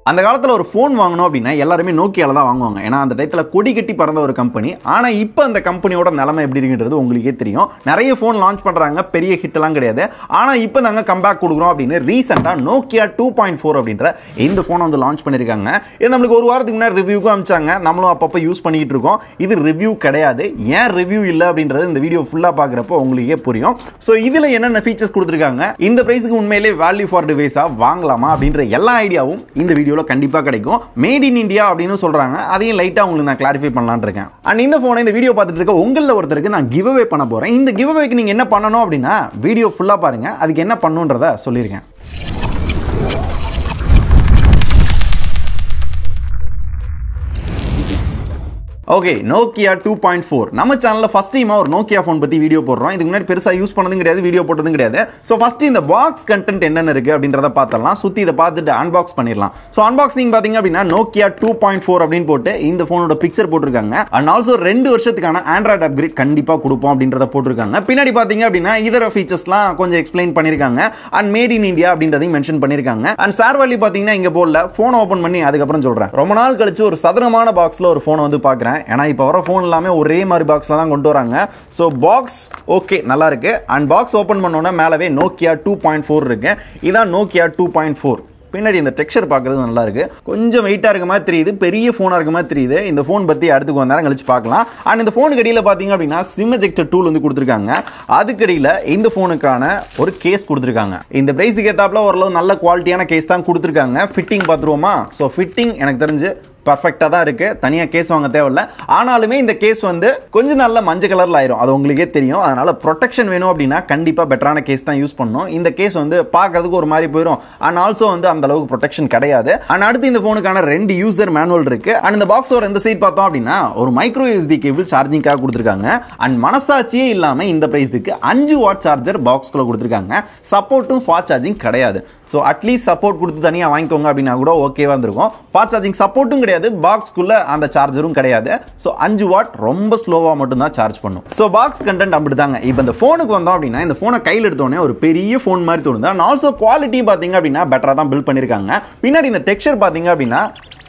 அந்த காலத்துல ஒரு ஃபோன் வாங்கணும் அப்படின்னா எல்லாருமே நோக்கியால தான் வாங்குவாங்க. ஏன்னா அந்த டைத்துல கொடி கட்டி பறந்த ஒரு கம்பெனி. ஆனா இப்போ அந்த கம்பெனியோட நிலைமை எப்படி இருக்குன்றது உங்களுக்கே தெரியும். நிறைய ஃபோன் லான்ச் பண்றாங்க, பெரிய ஹிட் எல்லாம் கிடையாது. ஆனா இப்போ நாங்க கம்பேக் கொடுக்குறோம் அப்படின்னு ரீசெண்டா Nokia 2.4 அப்படின்ற இந்த ஃபோனை வந்து லான்ச் பண்ணிருக்காங்க. இது நம்மளுக்கு ஒரு வாரத்துக்கு முன்னாடி ரிவ்யூக்கு அனுப்பிச்சாங்க. நம்மளும் அப்பப்போ யூஸ் பண்ணிட்டு இருக்கோம். இது ரிவ்யூ கிடையாது. ஏன் ரிவ்யூ இல்லை அப்படின்றது இந்த வீடியோ ஃபுல்லா பாக்குறப்போ உங்களுக்கே புரியும். ஸோ இதுல என்னென்ன ஃபீச்சர்ஸ் கொடுத்துருக்காங்க, இந்த பிரைஸுக்கு உண்மையிலே வேல்யூ ஃபார் டிவைஸா வாங்கலாமா அப்படின்ற எல்லா ஐடியாவும் இந்த வீடியோல கண்டிப்பா கிடைக்கும். மேட் இன் இந்தியா அப்படின்னு சொல்றாங்க. அதையும் லைட்டா உங்களுக்கு நான் கிளாரிஃபை பண்ணலாம்னு இருக்கேன். அண்ட் இந்த போனை இந்த வீடியோ பார்த்துட்டு இருக்க உங்கள ஒருத்தருக்கு நான் கிவ் அவே பண்ண போறேன். இந்த கிவ் அவேக்கு நீங்க என்ன பண்ணணும் அப்படின்னா வீடியோ ஃபுல்லா பாருங்க. அதுக்கு என்ன பண்ணணும்ன்றத சொல்லிருக்கேன். ஓகே, Nokia 2.4 நம்ம சேனல்ல ஃபர்ஸ்ட் டைமா ஒரு Nokia ஃபோன் பத்தி வீடியோ போடுறோம். இதுக்கு முன்னாடி பெருசா யூஸ் பண்ணதும் கிடையாது, வீடியோ போட்டதும் கிடையாது. சோ ஃபர்ஸ்ட் இந்த பாக்ஸ் கண்டென்ட் என்னென்ன இருக்கு அப்படின்றத பார்த்தறலாம். சுத்தி இத பார்த்துட்டு அன்பாக்ஸ் பண்ணிரலாம். சோ அன்பாக்சிங் பாத்தீங்க அப்படின்னா Nokia 2.4 அப்படினு போட்டு இந்த போனோட பிக்சர் போட்டுருக்காங்க. அண்ட் ஆல்சோ 2 வருஷத்துக்கான ஆண்ட்ராய்டு அப்கிரேட் கண்டிப்பா கொடுப்போம் அப்படின்றத போட்டுருக்காங்க. பின்னாடி பாத்தீங்க அப்படின்னா இதர ஃபீச்சர்ஸ்லாம் கொஞ்சம் எக்ஸ்பிளைன் பண்ணிருக்காங்க. அண்ட் மேட் இன் இந்தியா அப்படின்றதையும் மென்ஷன் பண்ணிருக்காங்க. அண்ட் சார் வேல்யூ பாத்தீங்கன்னா இங்க போடல, போன் ஓபன் பண்ணி அதுக்கு அப்புறம் சொல்றேன். ரொம்ப நாள் கழிச்சு ஒரு சதுரமான பாக்ஸ்ல ஒரு போன் வந்து பாக்குறேன். ஏன்னா இப்போ வர ஃபோன் எல்லாமே ஒரே மாதிரி பாக்ஸ்ல தான் கொண்டு வராங்க. ஸோ பாக்ஸ் ஓகே நல்லா இருக்கு. அண்ட் பாக்ஸ் ஓப்பன் பண்ணோன்னா மேலவே Nokia 2.4 இருக்கு. இதான் Nokia 2.4. பின்னாடி இந்த டெக்ஸ்சர் பார்க்கறது நல்லா இருக்கு. கொஞ்சம் வெயிட்டா இருக்க மாதிரி தெரியுது, பெரிய போனா இருக்க மாதிரி தெரியுது. இந்த போன் பத்தி அடுத்து கொஞ்ச நேரம் கழிச்சு பார்க்கலாம். அண்ட் இந்த போனுக்கு அடியில் பாத்தீங்க அப்படின்னா சிம் எஜெக்டர் டூல் வந்து கொடுத்துருக்காங்க. அதுக்கு அடியில் இந்த போனுக்கான ஒரு கேஸ் கொடுத்துருக்காங்க. இந்த பிரைஸுக்கு ஏத்தாப்புல ஓரளவு நல்ல குவாலிட்டியான கேஸ் தான் கொடுத்துருக்காங்க. ஃபிட்டிங் பார்த்துருவோமா? ஸோ ஃபிட்டிங் எனக்கு தெரிஞ்சு பர்ஃபெக்டா தான் இருக்கு. தனியா கேஸ் வாங்க தேவையில்ல. ஆனாலுமே இந்த கேஸ் வந்து கொஞ்சம் நல்ல மஞ்சள் கலர்ல ஆயிரும், அது உங்களுக்கே தெரியும். அதனால ப்ரொடெக்ஷன் வேணும் அப்படின்னா கண்டிப்பா பெட்டரான கேஸ் தான் யூஸ் பண்ணணும். இந்த கேஸ் வந்து பார்க்கறதுக்கு ஒரு மாதிரி போயிடும். அண்ட் ஆல்சோ வந்து அந்த அளவுக்கு ப்ரொடெக்ஷன் கிடையாது. அண்ட் அடுத்து இந்த போனுக்கான 2 யூசர் மேனுவல் இருக்கு. அண்ட் இந்த பாக்ஸோட இந்த சைட் பார்த்தோம் அப்படின்னா ஒரு மைக்ரோ USB கேபிள் சார்ஜிங்காக கொடுத்துருக்காங்க. அண்ட் மனசாட்சியே இல்லாம இந்த பிரைஸுக்கு 5 வாட் சார்ஜர் பாக்ஸ்குள்ள கொடுத்துருக்காங்க. சப்போர்ட்டும் ஃபாஸ்ட் சார்ஜிங் கிடையாது. ஸோ அட்லீஸ்ட் சப்போர்ட் கொடுத்து தனியாக வாங்கிக்கோங்க அப்படின்னா கூட ஓகேவா இருந்திருக்கும். ஃபாஸ்ட் சார்ஜிங் சப்போர்ட்டும் கிடையாது, பாக்ஸ்க்குள்ள அந்த சார்ஜரும் கிடையாது. சோ 5 வாட் ரொம்ப ஸ்லோவா மட்டும் தான் சார்ஜ் பண்ணும். சோ பாக்ஸ் கண்டென்ட் அப்படிதாங்க. இப்போ இந்த போனுக்கு வந்தோம் அப்படின்னா இந்த போனை கையில் எடுத்தோடனே ஒரு பெரிய போன் மாதிரி தோணுது. அண்ட் ஆல்சோ குவாலிட்டி பாத்தீங்க அப்படின்னா பெட்டரா தான் பில்ட் பண்ணிருக்காங்க. பின்னாடி இந்த டெக்ஸ்சர் பாத்தீங்க அப்படின்னா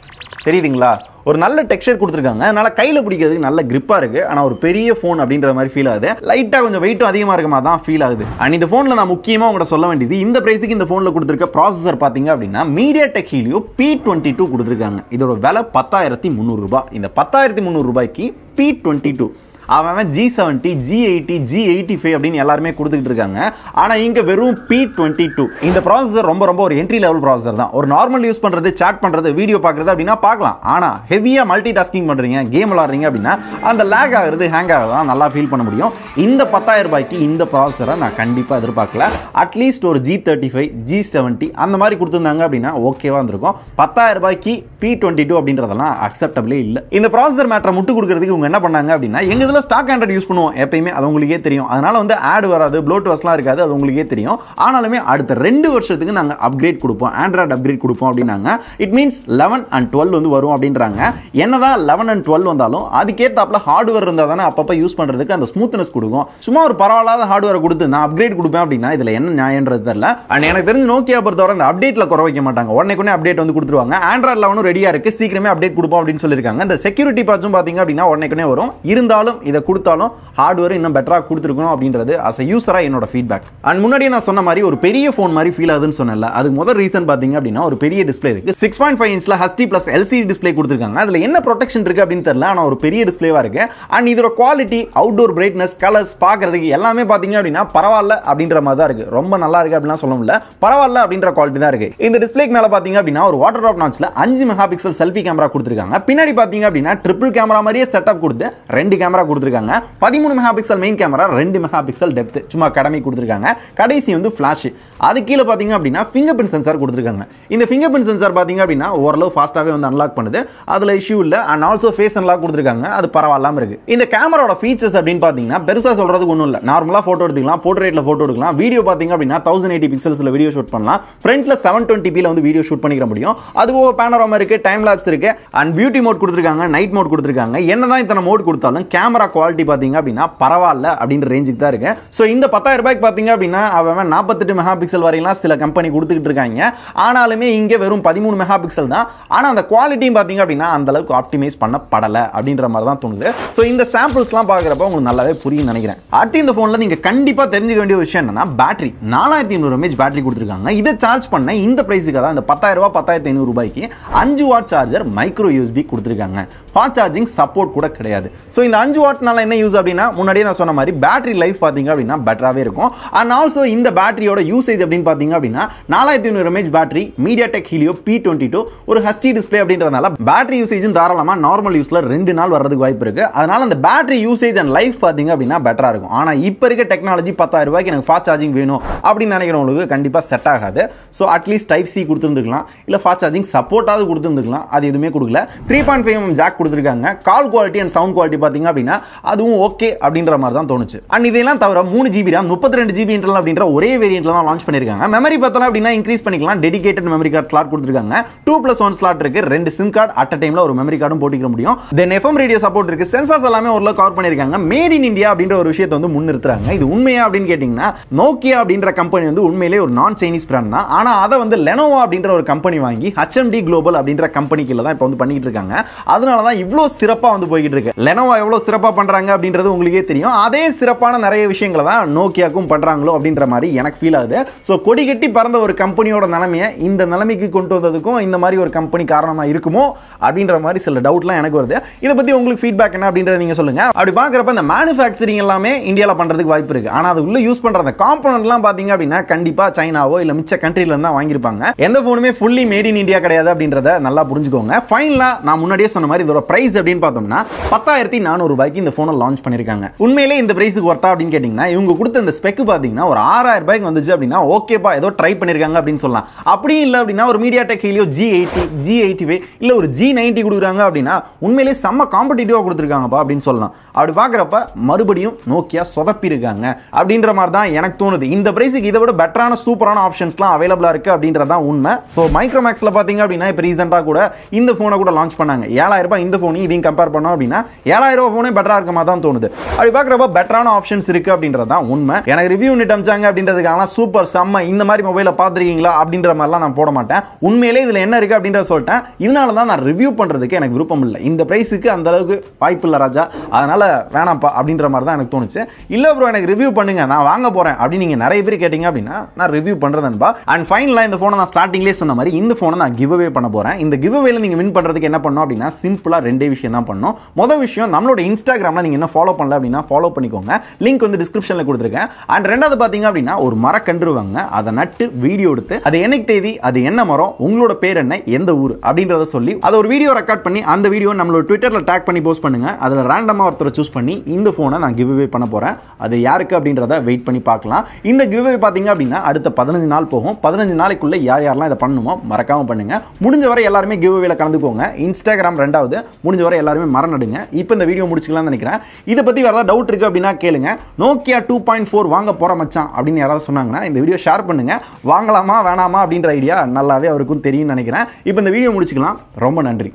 தெரியுதுங்களா, ஒரு நல்ல டெக்ஸ்சர் கொடுத்துருக்காங்க. அதனால கையில பிடிக்கிறதுக்கு நல்ல கிரிப்பா இருக்கு. ஆனா ஒரு பெரிய போன் அப்படின்ற மாதிரி ஃபீல் ஆகுது. லைட்டா கொஞ்சம் வெயிட்டும் அதிகமா இருக்க மாதிரி தான் ஃபீல் ஆகுது. அண்ட் இந்த போன்ல நான் முக்கியமா உங்கள்ட்ட சொல்ல வேண்டியது, இந்த பிரைஸுக்கு இந்த போன்ல கொடுத்துருக்க ப்ராசஸர் பாத்தீங்க அப்படின்னா MediaTek Helio P22 கொடுத்துருக்காங்க. இதோட விலை 10,300 ரூபாய். இந்த 10,300 ரூபாய்க்கு P22 அவன் G70, G80, G85 அப்படின்னு எல்லாருமே கொடுத்துட்டு இருக்காங்க. ஆனா இங்க வெறும் P22. இந்த ப்ராசஸர் ரொம்ப ரொம்ப ஒரு என்ட்ரி லெவல் ப்ராசஸர் தான். ஒரு நார்மல் யூஸ் பண்றது, சாட் பண்றது, வீடியோ பார்க்கறது அப்படின்னா பார்க்கலாம். ஆனா ஹெவியா மல்டி டாஸ்கிங் பண்றீங்க, கேம் விளையாடுறீங்க அப்படின்னா அந்த லேக் ஆகுறது, ஹேங் ஆகுறது நல்லா ஃபீல் பண்ண முடியும். இந்த 10,000 ரூபாய்க்கு இந்த ப்ராசஸரை நான் கண்டிப்பா எதிர்பார்க்கல. அட்லீஸ்ட் ஒரு G35, G70 அந்த மாதிரி கொடுத்துருந்தாங்க அப்படின்னா ஓகேவா இருந்திருக்கும். 10,000 ரூபாய்க்கு P22 அப்படின்றதெல்லாம் அக்செப்டபிளே இல்லை. இந்த ப்ராசஸர் மேட்டரை முட்டு கொடுக்கறதுக்கு இவங்க என்ன பண்ணாங்க அப்படின்னா, எங்க ஸ்டாக் ஆண்ட்ராய்டு யூஸ் பண்ணுவோம் எப்பயுமே, அது உங்களுக்கே தெரியும். அதனால வந்து ஆட் வராது, ப்ளோட்வெஸ்லாம் இருக்காது, அது உங்களுக்கே தெரியும். ஆனாலுமே அடுத்த 2 வருஷத்துக்கு நாங்க அப்கிரேட் கொடுப்போம், ஆண்ட்ராய்டு அப்கிரேட் கொடுப்போம் அப்படின்னாங்க. இட் மீன்ஸ் 11 and 12 வந்து வரும் அப்படின்றாங்க. என்னதான் 11 and 12 வந்தாலும் அதுக்கேத்தாப்புல ஹார்ட்வேர் இருந்தா தானே அப்பப்ப யூஸ் பண்றதுக்கு அந்த ஸ்மூத்னஸ் கொடுக்கும். சும்மா ஒரு பரவாயில்லாத ஹார்ட்வேரை கொடுத்து நான் அப்கிரேட் கொடுப்பேன் அப்படின்னா இதுல என்ன நியாயம்ன்றது தெரியல. அண்ட் எனக்கு தெரிஞ்சு நோக்கியா பொறுத்தவரை அந்த அப்டேட்ல குறை வைக்க மாட்டாங்க. உடனே அப்டேட் வந்து கொடுத்துருவாங்க. ஆண்ட்ராய்டு 11 ரெடியா இருக்கு, சீக்கிரமே அப்டேட் கொடுப்போம் அப்படின்னு சொல்லியிருக்காங்க. இந்த செக்யூரிட்டி பேட்சும் பாத்தீங்க அப்படின்னா உடனே வரும். இருந்தாலும் இதை கொடுத்தாலும் ஹார்ட்வேர் இன்னும் பெட்டரா கொடுத்துருக்கணும் அப்படின்றது as a யூசரா என்னோட ஃபீட்பேக். அண்ட் முன்னாடி நான் சொன்ன மாதிரி ஒரு பெரிய போன் மாதிரி ஃபீல் ஆகுதுன்னு சொன்னேன்ல, அதுக்கு முதல் ரீசன் பாத்தீங்க அப்படின்னா ஒரு பெரிய டிஸ்ப்ளே இருக்கு. 6.5 இன்ச்ல HD plus LCD டிஸ்ப்ளே கொடுத்துருக்காங்க. அதுல என்ன ப்ரொடெக்ஷன் இருக்கு அப்படின்னு தெரியல, ஆனா ஒரு பெரிய டிஸ்ப்ளேவா இருக்கு. அண்ட் இதோட குவாலிட்டி, அவுட்டோர் பிரைட்னஸ், கலர்ஸ் பார்க்கிறதுக்கு எல்லாமே பாத்தீங்க அப்படின்னா பரவாயில்ல அப்படின்ற மாதிரி தான் இருக்கு. ரொம்ப நல்லா இருக்கு அப்படிலாம் சொல்ல முடியல, பரவாயில்ல அப்படின்ற குவாலிட்டி தான் இருக்கு. இந்த டிஸ்ப்ளேக்கு மேல பாத்தீங்க அப்படின்னா ஒரு வாட்டர் ட்ராப் நாட்ச்ல 5 மெகா பிக்சல் செல்ஃபி கேமரா கொடுத்துருக்காங்க. பின்னாடி பாத்தீங்க அப்படின்னா ட்ரிபிள் கேமரா மாதிரியே செட்டப் கொடுத்து 2 கேமரா கொடுத்துருக்காங்க. 13 mega pixel main camera, 2 mega pixel depth, சும்மா கடமை கொடுத்துருக்காங்க. கடைசி வந்து ஃபிளாஷ். அது கீழே பாத்தீங்க அப்படின்னா ஃபிங்கர் பிரிண்ட் சென்சார் கொடுத்துருக்காங்க. இந்த ஃபிங்கர் பிரிண்ட் சென்சார் பாத்தீங்க அப்படின்னா ஓரளவு ஃபாஸ்டாவே வந்து அன்லாக் பண்ணுது, அதுல இஷ்யூ இல்ல. அண்ட் ஆல்சோ ஃபேஸ் அன்லாக் கொடுத்துருக்காங்க, அது பரவாயில்லாம இருக்கு. இந்த கேமராவோட ஃபீச்சர்ஸ் அப்படின்னு பாத்தீங்கன்னா பெருசா சொல்றதுக்கு ஒண்ணும் இல்ல. நார்மலா போட்டோ எடுத்துக்கலாம், போர்ட்ரேட்ல போட்டோ எடுக்கலாம். வீடியோ பாத்தீங்க அப்படின்னா 1080 பிக்சல்ஸ்ல வீடியோ ஷூட் பண்ணலாம். ஃப்ரண்ட்ல 720p ல வந்து வீடியோ ஷூட் பண்ணிக்க முடியும். அதுவும் பேனோராமா இருக்கு, டைம் லாப்ஸ் இருக்கு, அண்ட் பியூட்டி மோட் கொடுத்துருக்காங்க, நைட் மோட் கொடுத்துருக்காங்க. என்னதான் இத்தனை மோட் கொடுத்தாலும் கேமரா கேமரா குவாலிட்டி பாத்தீங்க அப்படின்னா பரவாயில்ல அப்படின்ற ரேஞ்சுக்கு தான் இருக்கு. ஸோ இந்த 10,000 ரூபாய்க்கு பாத்தீங்க அப்படின்னா அவன் 48 மெகா பிக்சல் வரையெல்லாம் சில கம்பெனி கொடுத்துக்கிட்டு இருக்காங்க. ஆனாலுமே இங்கே வெறும் 13 மெகா பிக்சல் தான். ஆனால் அந்த குவாலிட்டியும் பாத்தீங்க அப்படின்னா அந்த அளவுக்கு ஆப்டிமைஸ் பண்ணப்படலை அப்படின்ற மாதிரி தான் தோணுது. ஸோ இந்த சாம்பிள்ஸ்லாம் பார்க்குறப்ப உங்களுக்கு நல்லாவே புரியும் நினைக்கிறேன். அடுத்து இந்த ஃபோனில் நீங்கள் கண்டிப்பாக தெரிஞ்சுக்க வேண்டிய விஷயம் என்னன்னா பேட்டரி 4200 mAh பேட்டரி கொடுத்துருக்காங்க. இதை சார்ஜ் பண்ண இந்த பிரைஸுக்கு தான் இந்த 10,000 ரூபாய் 10,500 ரூபாய்க்கு 5 வாட் சார்ஜர் மைக்ரோ யூஎஸ்பி கொடுத்துருக்காங்க. ஃபாஸ்ட் சார்ஜிங் சப்போர்ட் கூட கிடையாது. ஸோ இந்த 5 வாட்னால என்ன யூஸ் அப்படின்னா முன்னாடியே நான் சொன்ன மாதிரி பேட்டரி லைஃப் பார்த்தீங்க அப்படின்னா பெட்டராகவே இருக்கும். அண்ட் ஆல்சோ இந்த பேட்டரியோட யூசேஜ் அப்படின்னு பார்த்தீங்க அப்படின்னா 4500 mAh battery, MediaTek helio P22 ஒரு ஹச்டி டிஸ்பிளே அப்படின்றதுனால பேட்டரி யூசேஜும் தாராளமாக நார்மல் யூஸ்ல 2 நாள் வர்றதுக்கு வாய்ப்பு இருக்கு. அதனால அந்த பேட்டரி யூசேஜ் அண்ட் லைஃப் பார்த்தீங்க அப்படின்னா பெட்டரா இருக்கும். ஆனால் இப்போ இருக்க டெக்னாலஜி 10,000 ரூபாய்க்கு எனக்கு ஃபாஸ்ட் சார்ஜிங் வேணும் அப்படின்னு நினைக்கிறவங்களுக்கு கண்டிப்பாக செட் ஆகாது. ஸோ அட்லீஸ்ட் டைப் சி கொடுத்துருந்துக்கலாம், இல்லை ஃபாஸ்ட் சார்ஜிங் சப்போர்ட்டாவது கொடுத்துருந்துக்கலாம். அது எதுவுமே கொடுக்கல. 3.5mm ஜாக் கொடுத்துருக்காங்க. Call quality and sound quality பார்த்தீங்க அப்படின்னா அதுவும் ஓகே அப்படின்ற மாதிரி தான் தோணுச்சு. அண்ட் இதெல்லாம் தவிர 3GB RAM 32GB இன்டர்னல் அப்படின்ற ஒரே வேரியன்ட்ல தான் லான்ச் பண்ணிருக்காங்க. மெமரி பார்த்தோம் அப்படின்னா இன்க்ரீஸ் பண்ணிக்கலாம். டெடிகேட்டட் மெமரி கார்டு ஸ்லாட் கொடுத்துருக்காங்க. 2+1 ஸ்லாட் இருக்கு. 2 சிம் கார்டு அட் அ டைம்ல ஒரு மெமரி கார்டும் போட்டுக்க முடியும். தென் FM ரேடியோ சப்போர்ட் இருக்கு. சென்சார்ஸ் எல்லாமே ஓரளவு கவர் பண்ணிருக்காங்க. மேட் இன் இந்தியா அப்படின்ற ஒரு விஷயத்தை வந்து முன்னிறுத்துறாங்க. இது உண்மையா அப்படின்னு கேட்டீங்கன்னா நோக்கியா அப்படின்ற கம்பெனி வந்து உண்மையிலேயே ஒரு நான் சைனீஸ் பிராண்ட் தான். ஆனா அதை வந்து லெனோவா அப்படின்ற ஒரு கம்பெனி வாங்கி HMD குளோபல் அப்படின்ற கம்பெனிக்கு தான் இப்போ வந்து பண்ணிட்டு இருக்காங்க. அதனால தான் இவ்வளவு சிறப்பா வந்து போய்கிட்டு இருக்கு. லெனோவா எவ்வளவு சிறப்பா பண்றாங்க அப்படின்றது உங்களுக்கே தெரியும். அதே சிறப்பான நிறைய விஷயங்களை தான் நோக்கியாக்கும் பண்றாங்களோ அப்படின்ற மாதிரி எனக்கு ஃபீல் ஆகுது. ஸோ கொடி கட்டி பறந்த ஒரு கம்பெனியோட நிலைமையை இந்த நிலைமைக்கு கொண்டு வந்ததுக்கும் இந்த மாதிரி ஒரு கம்பெனி காரணமா இருக்குமோ அப்படின்ற மாதிரி சில டவுட்லாம் எனக்கு வருது. இதை பத்தி உங்களுக்கு ஃபீட்பேக் என்ன அப்படின்றத நீங்க சொல்லுங்க. அப்படி பார்க்குறப்ப இந்த மேனுஃபேக்சரிங் எல்லாமே இந்தியாவில் பண்றதுக்கு வாய்ப்பு இருக்கு. ஆனால் அது உள்ள யூஸ் பண்ற அந்த காம்பனன்ட்லாம் பாத்தீங்க அப்படின்னா கண்டிப்பா சைனாவோ இல்ல மிச்ச கண்ட்ரில இருந்து தான் வாங்கியிருப்பாங்க. எந்த போனுமே ஃபுல்லி மேட் இன் இந்தியா கிடையாது அப்படின்றத நல்லா புரிஞ்சுக்கோங்க. ஃபைனலா நான் முன்னாடியே சொன்ன மாதிரி இதோட பிரைஸ் அப்படின்னு பார்த்தோம்னா 10,400 ரூபாய்க்கு இந்த போனை லான்ச் பண்ணிருக்காங்க. உண்மையிலே இந்த பிரைஸுக்கு ஒர்த்தா அப்படின்னு கேட்டீங்கன்னா இவங்க கொடுத்த இந்த ஸ்பெக் பாத்தீங்கன்னா ஒரு 6,000 ரூபாய்க்கு வந்துச்சு அப்படின்னா ஓகேப்பா ஏதோ ட்ரை பண்ணிருக்காங்க அப்படின்னு சொல்லலாம். அப்படி இல்லை அப்படின்னா ஒரு மீடியாடெக் ஹீலியோ G80 G85 இல்ல ஒரு G90 கொடுக்குறாங்க அப்படின்னா உண்மையிலே செம்ம காம்படிட்டிவா கொடுத்துருக்காங்கப்பா அப்படின்னு சொல்லலாம். அப்படி பார்க்குறப்ப மறுபடியும் நோக்கியா சொதப்பி இருக்காங்க அப்படின்ற மாதிரி தான் எனக்கு தோணுது. இந்த பிரைஸுக்கு இதை விட பெட்டரான சூப்பரான ஆப்ஷன்ஸ்லாம் அவைலபிளா இருக்கு அப்படின்றதான் உண்மை. ஸோ மைக்ரோமேக்ஸ்ல பாத்தீங்க அப்படின்னா இப்போ ரீசெண்டாக கூட இந்த போனை கூட லான்ச் பண்ணாங்க. 7,000 ரூபாய் இந்த போனையும் இதையும் கம்பேர் பண்ணோம் அப்படின்னா 7,000 ரூபாய் போனே பெட்டரா இருக்க மாதிரி தான் தோணுது. அப்படி பார்க்குறப்ப பெட்டரான ஆப்ஷன்ஸ் இருக்கு அப்படின்றது தான் உண்மை. எனக்கு ரிவ்யூ யூனிட் அமிச்சாங்க அப்படின்றதுக்கான சூப்பர் செம்ம இந்த மாதிரி மொபைலை பார்த்துருக்கீங்களா அப்படின்ற மாதிரிலாம் நான் போட மாட்டேன். உண்மையிலே இதுல என்ன இருக்கு அப்படின்றத சொல்லிட்டேன். இதனால தான் நான் ரிவ்யூ பண்றதுக்கு எனக்கு விருப்பம் இல்லை. இந்த பிரைஸுக்கு அந்த அளவுக்கு வாய்ப்பு இல்லை ராஜா, அதனால வேணாம்ப்பா அப்படின்ற மாதிரி தான் எனக்கு தோணுச்சு. இல்ல ப்ரோ எனக்கு ரிவ்யூ பண்ணுங்க நான் வாங்க போறேன் அப்படின்னு நீங்க நிறைய பேர் கேட்டீங்க அப்படின்னா நான் ரிவ்யூ பண்றதுன்பா. அண்ட் ஃபைனலா இந்த போனை நான் ஸ்டார்டிங்லேயே சொன்ன மாதிரி இந்த போனை நான் கிவ் அவே பண்ண போறேன். இந்த கிவ் அவேல நீங்க வின் பண்றதுக்கு என்ன பண்ணணும் அப்படின்னா சிம்பிளா 2 விஷயம் தான் பண்ணணும். முதல் விஷயம் நம்மளோட இன்ஸ்டாகிராம்ல நீங்க என்ன ஃபாலோ பண்ணல அப்படின்னா ஃபாலோ பண்ணிக்கோங்க. லிங்க் வந்து டிஸ்கிரிப்ஷன்ல கொடுத்துருக்கேன். அண்ட் ரெண்டாவது பாத்தீங்க அப்படின்னா ஒரு மரக்கன்று வாங்க, அதை நட்டு வீடியோ எடுத்து அது என்னைக்கு தேதி, அது என்ன மரம், உங்களோட பேர் என்ன, எந்த ஊர் அப்படின்றத சொல்லி அதை ஒரு வீடியோ ரெக்கார்ட் பண்ணி அந்த வீடியோ நம்மளோட ட்விட்டர்ல டேக் பண்ணி போஸ்ட் பண்ணுங்க. அதுல ரேண்டமா ஒருத்தரை சூஸ் பண்ணி இந்த போனை நான் கிவ் அவே பண்ண போறேன். அது யாருக்கு அப்படின்றத வெயிட் பண்ணி பார்க்கலாம். இந்த கிவ் அவே பாத்தீங்க அப்படின்னா அடுத்த 15 நாள் போகும். 15 நாளைக்குள்ள யார் யாரெல்லாம் இதை பண்ணணுமோ மறக்காம பண்ணுங்க. முடிஞ்ச வரை எல்லாருமே கிவ் அவேல கலந்துக்கோங்க. இன்ஸ்டாகிராம் ரெண்டாவது, முடிஞ்ச வரை எல்லாருமே மரம் நடுங்க. இப்போ இந்த வீடியோ முடிச்சுக்கலாம்னு நினைக்கிறேன். இதை பத்தி வேற ஏதாவது டவுட் இருக்கு அப்படின்னா கேளுங்க. நோக்கியா 2.4 வாங்க போற மச்சான் அப்படின்னு யாராவது சொன்னாங்கன்னா இந்த வீடியோ ஷேர் பண்ணுங்க. வாங்கலாமா வேணாமா அப்படின்ற ஐடியா நல்லாவே அவருக்கும் தெரியும் நினைக்கிறேன். இப்போ இந்த வீடியோ முடிச்சுக்கலாம். ரொம்ப நன்றி.